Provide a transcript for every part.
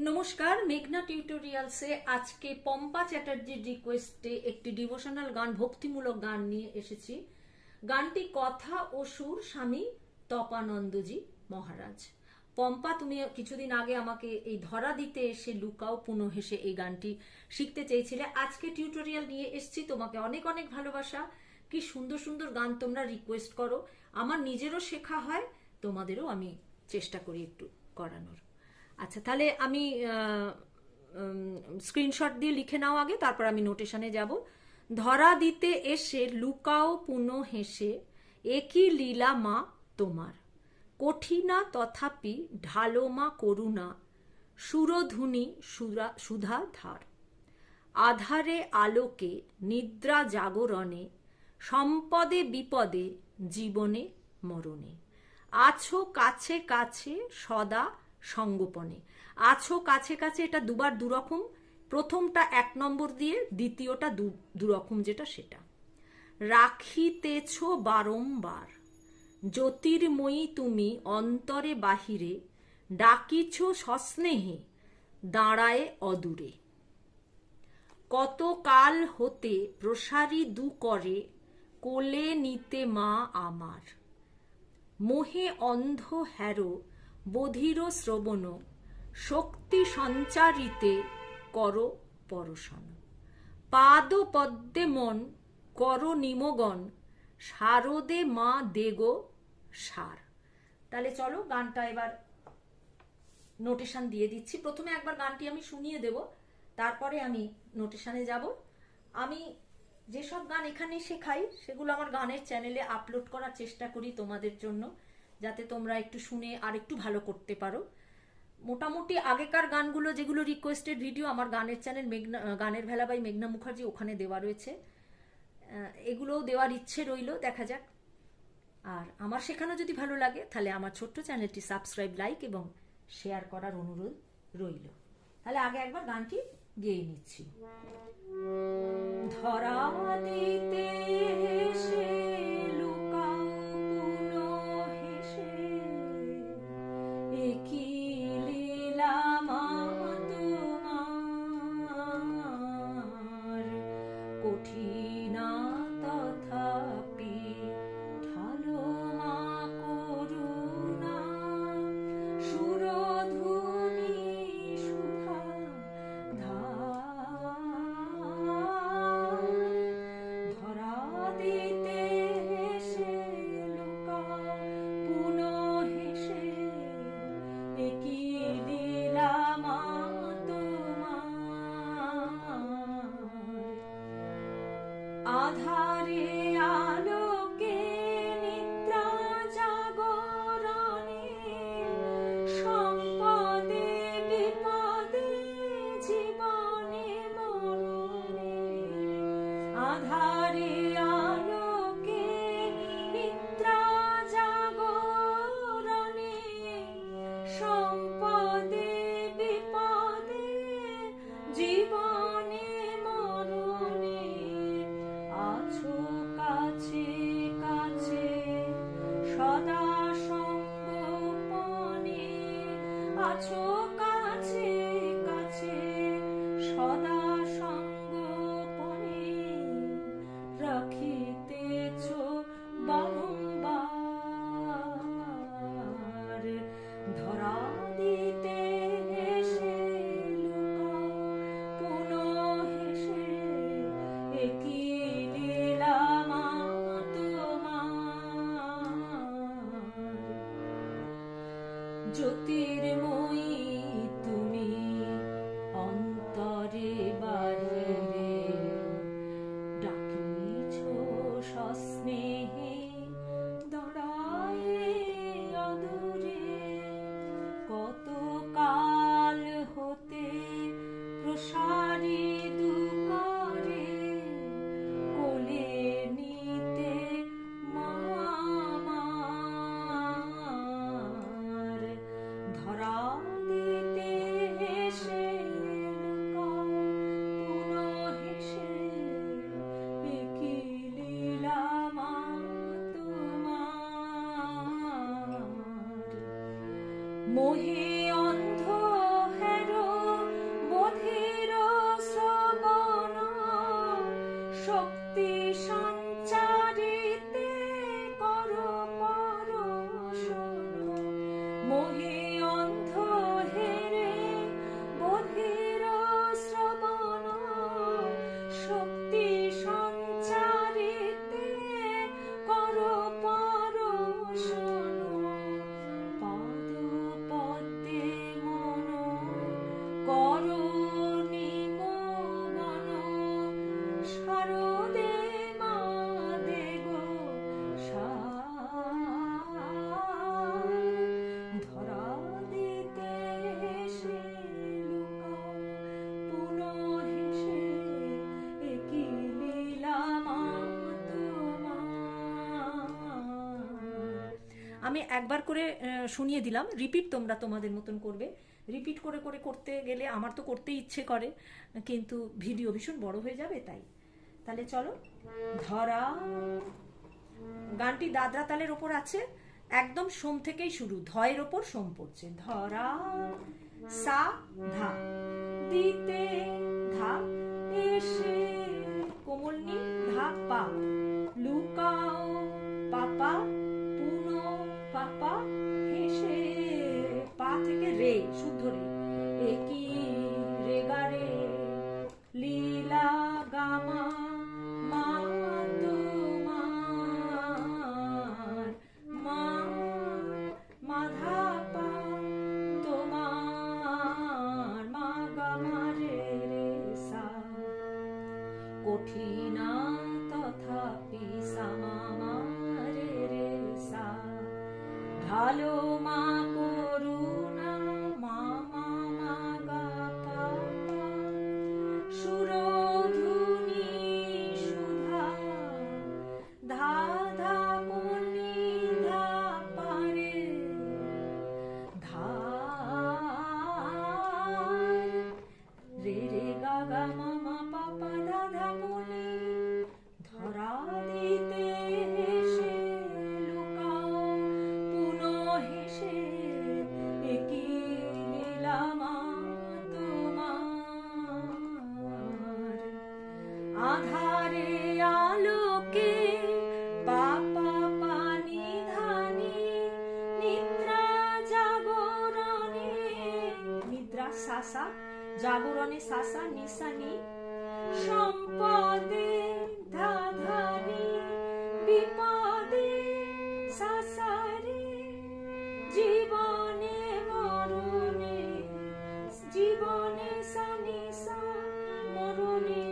নমস্কার, মেঘনা টিউটোরিয়ালসে আজকে পম্পা চ্যাটার্জির রিকোয়েস্টে একটি ডিভোশনাল গান, ভক্তিমূলক গান নিয়ে এসেছি। গানটি কথা ও সুর স্বামী তপানন্দজি মহারাজ। পম্পা, তুমি কিছুদিন আগে আমাকে এই ধরা দিতে এসে লুকাও পুনঃ হেসে এই গানটি শিখতে চেয়েছিলে। আজকে টিউটোরিয়াল নিয়ে এসেছি। তোমাকে অনেক অনেক ভালোবাসা। কি সুন্দর সুন্দর গান তোমরা রিকোয়েস্ট করো, আমার নিজেরও শেখা হয়, তোমাদেরও আমি চেষ্টা করি একটু করানোর। আচ্ছা, তাহলে আমি স্ক্রিনশট দিয়ে লিখে নাও আগে, তারপর আমি নোটেশনে যাব। ধরা দিতে এসে লুকাও পুনঃ হেসে, একই লীলা মা তোমার, কঠিনা তথাপি ঢালো মা করুণা, সুরধুনি সুধা ধার, আধারে আলোকে নিদ্রা জাগরণে, সম্পদে বিপদে জীবনে মরণে, আছো কাছে কাছে সদা সঙ্গোপনে। আছো কাছে কাছে, এটা দুবার দুরকম, প্রথমটা 1 নম্বর দিয়ে, দ্বিতীয়টা দুরকম যেটা সেটা। রাখিতেছ বারংবার, জ্যোতির্ময়ী তুমি অন্তরে বাহিরে, ডাকিছ সস্নেহে দাঁড়ায় অদূরে, কত কাল হতে প্রসারী দু করে, কোলে নিতে মা আমার, মোহে অন্ধ হ্যারো বধির শ্রবণ, শক্তি সঞ্চারিতে করো পরশন, পাদ পদ্মে মন করো নিমগন, শারদে মা দেগো সার। তাহলে চলো গানটা এবার নোটেশন দিয়ে দিচ্ছি। প্রথমে একবার গানটি আমি শুনিয়ে দেব, তারপরে আমি নোটেশনে যাব। আমি যেসব গান এখানে শেখাই সেগুলো আমার গানের চ্যানেলে আপলোড করার চেষ্টা করি তোমাদের জন্য, যাতে তোমরা একটু শুনে আর একটু ভালো করতে পারো। মোটামুটি আগেকার গানগুলো যেগুলো রিকোয়েস্টেড ভিডিও আমার গানের চ্যানেল গানের ভেলা বাই মেঘনা মুখার্জি, ওখানে দেওয়া রয়েছে। এগুলোও দেওয়ার ইচ্ছে রইল, দেখা যাক। আর আমার শেখানো যদি ভালো লাগে তাহলে আমার ছোট্ট চ্যানেলটি সাবস্ক্রাইব, লাইক এবং শেয়ার করার অনুরোধ রইল। তাহলে আগে একবার গানটি গেয়ে নিচ্ছি। ধরা দিতে এসে লুকাও পুনঃ হেসে, একই লীলা মা তোমার, কঠিনা তথাপি ঢালো মা করুণা, সুরধুনি সুধা ধার, ধরা দিতে হেসে লুকাও পুনঃ হেসে, একই লীলা মা তোমার, আধারে আলোকে নিদ্রা জাগরণে, সম্পদে বিপদে জীবনে মরণে, আধারে আলোকে নিদ্রা জাগরণে, সম্পদে বিপদে জীবনে মরণে, আছো কাছে কাছে সদা সঙ্গোপনে, আছো কাছে কাছে সদা সঙ্গোপনে, রাখিতেছ বারংবার, ধরা দিতে এসে লুকাও পুনঃ হেসে, একই লীলা মা তোমার, জ্যোতির্ময়ী তুমি অন্তরে আমি একবার করে শুনিয়ে দিলাম, রিপিট তোমরা তোমাদের মতন করবে। রিপিট করে করে করতে গেলে আমার তো করতে ইচ্ছে করে, কিন্তু ভিডিও ভীষণ বড় হয়ে যাবে, তাই। তাহলে চলো, ধরা, গানটি দাদরা তালের ওপর আছে, একদম সোম থেকেই শুরু, ধয়ের ওপর সোম পড়ছে। ধরা, সা, ধা, দিতে, ধা, এসে, কোমলনি, ধা, পা, লুকাও, পাপা, পুনো, পাপা, হেসে, পা থেকে রে, শুদ্ধ রে, একই রে গা রে, লীলা গামা, মা তোমার, মা, মাধা পা তোমার, মা গামা রে রে সা, কঠিনা তথাপি সামা রে রে সা, ভালো মা করুণা, মা মা মা গা পা, সুরধুনি সুধা, ধা ধা কোনি ধা পারে, ধা রে রে গা গা মা মা পা পা ধা ধা কোনি, ধরা দিতে হেসে লুকাও, পুনো হেসে, একই লীলা মা তোমার, আধারে আলোকে, পাপা পানি ধানি, নিদ্রা জাগরণে, নিদ্রা সাসা, জাগরণে সাসা, নিশানি, সম্পদে ধাধানি, বিপদে সাসারে, জীবনে মরণে, জীবনে সানি সা, মরণে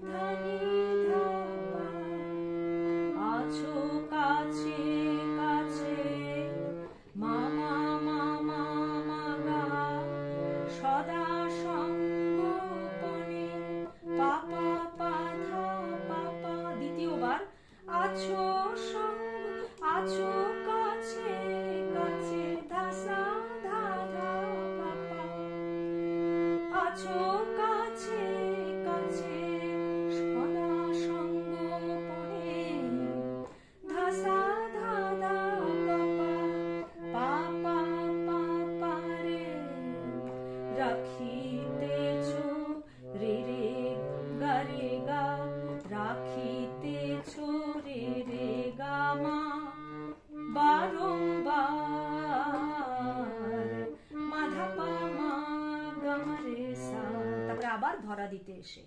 ধানি ধাপা, আছো কাছে কাছে, মামা মামা মাগা, সদা সঙ্গোপনে, পাপা পাধা পাপা, দ্বিতীয়বার, আছো সঙ্গ, আছো কাছে কাছে, ধাসা ধা ধা পাপা, আছো কাছে কাছে, সদা সঙ্গোপনে, ধাসা ধা ধা পাপা, পাপা পাপা রে, রাখিতেছ রে রে গা রে গা, রাখিতেছ রে রে গা মা, বারংবার, মাধা পা মা গা মা রে সা, তারপরে আবার ধরা দিতে এসে,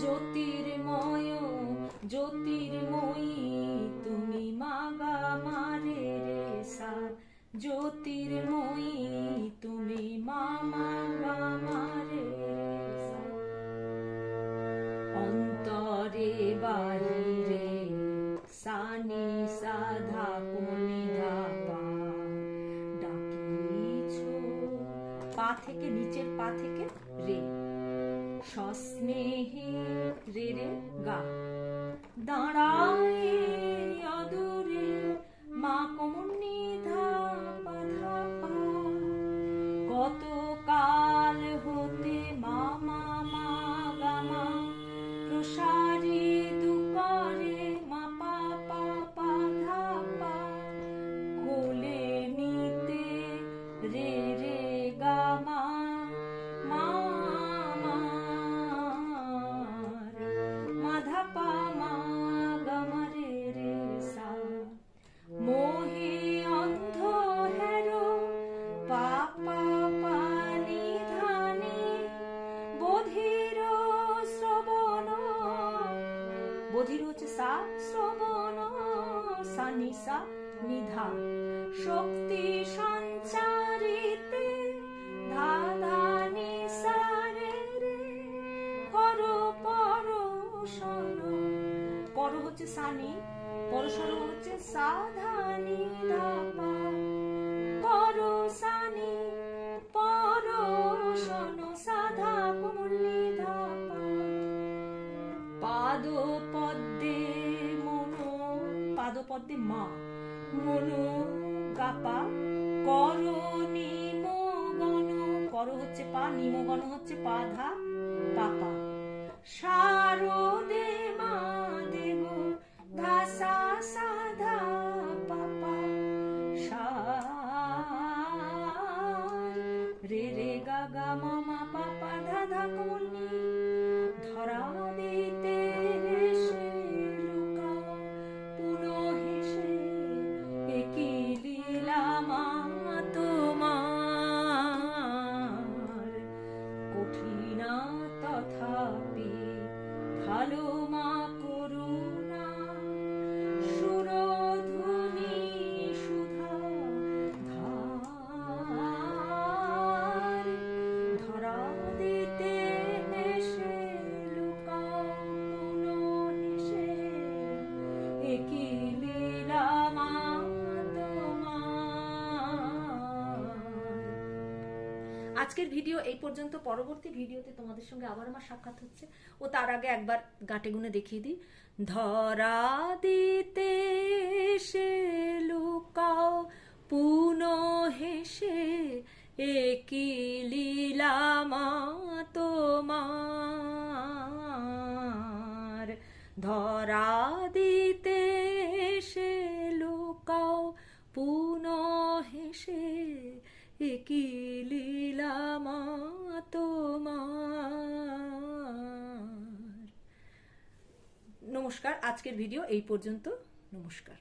জ্যোতির্ময় জ্যোতির্ময়ী তুমি, মা গা মা রে রে সা, জ্যোতির্ময়ী তুমি, মা মা গা মা রে সা, অন্তরে বাহিরে, সানি সাধা কোনি ধা পা, ডাকিছ, পা থেকে, নিচের পা থেকে রে, সস্নেহে রে রে গা, দাঁড়ায় অদূরে, মা কোমনি ধা পা ধা পা, কত কাল হতে মা মা মা গা মা, প্রসারী দুকরে, মা পা পা পা ধা পা, কোলে নিতে রে রে গা মা, মা মার, মাধা পা মা গা মা রে রে সা, মোহে অন্ধ হেরো, পাপা পানি ধানি, বধির শ্রবণ, বধির হচ্ছে সা, শ্রবণ সানি সা, নিধা, শক্তি সঞ্চারিতে, ধা ধা নি সা রে রে, পর পরশন, পর হচ্ছে সানি, পরশন হচ্ছে সা ধা নি ধা পা, পরশানি, পরশন সাধা কোমলি ধা পা, পাদ পদ্মে মনো, পাদ মধ্যে মা, মনো গাপা, কর নিম গণ, কর হচ্ছে পা, নিম গণ হচ্ছে পা ধা পাপা, শারদে মা দেব ধাসা সাধা পাপা, রে রে গা গা মামা পাপা ধাধা কনি, ধরা দিতে হেসে লুকাও পুনঃ হেসে একই লীলা মা তোমার, কঠিনা তথাপি ভালো মা করুণা, সুরধুনী সুধা ধার, ধরা দিতে হেসে লুকাও পুনঃ হেসে একই লীলা মা তোমার। আজকের ভিডিও এই পর্যন্ত। পরবর্তী ভিডিওতে তোমাদের সঙ্গে আবার আমার সাক্ষাৎ হচ্ছে। ও তার আগে একবার গাঁটে গুনে দেখিয়ে দিই। ধরা দিতে এসে লুকাও পুনঃ হেসে একই লীলা মা তোমার, ধরা দিতে এসে লুকাও পুনঃ হেসে একই লীলা মা তোমার। নমস্কার, আজকের ভিডিও এই পর্যন্ত। নমস্কার।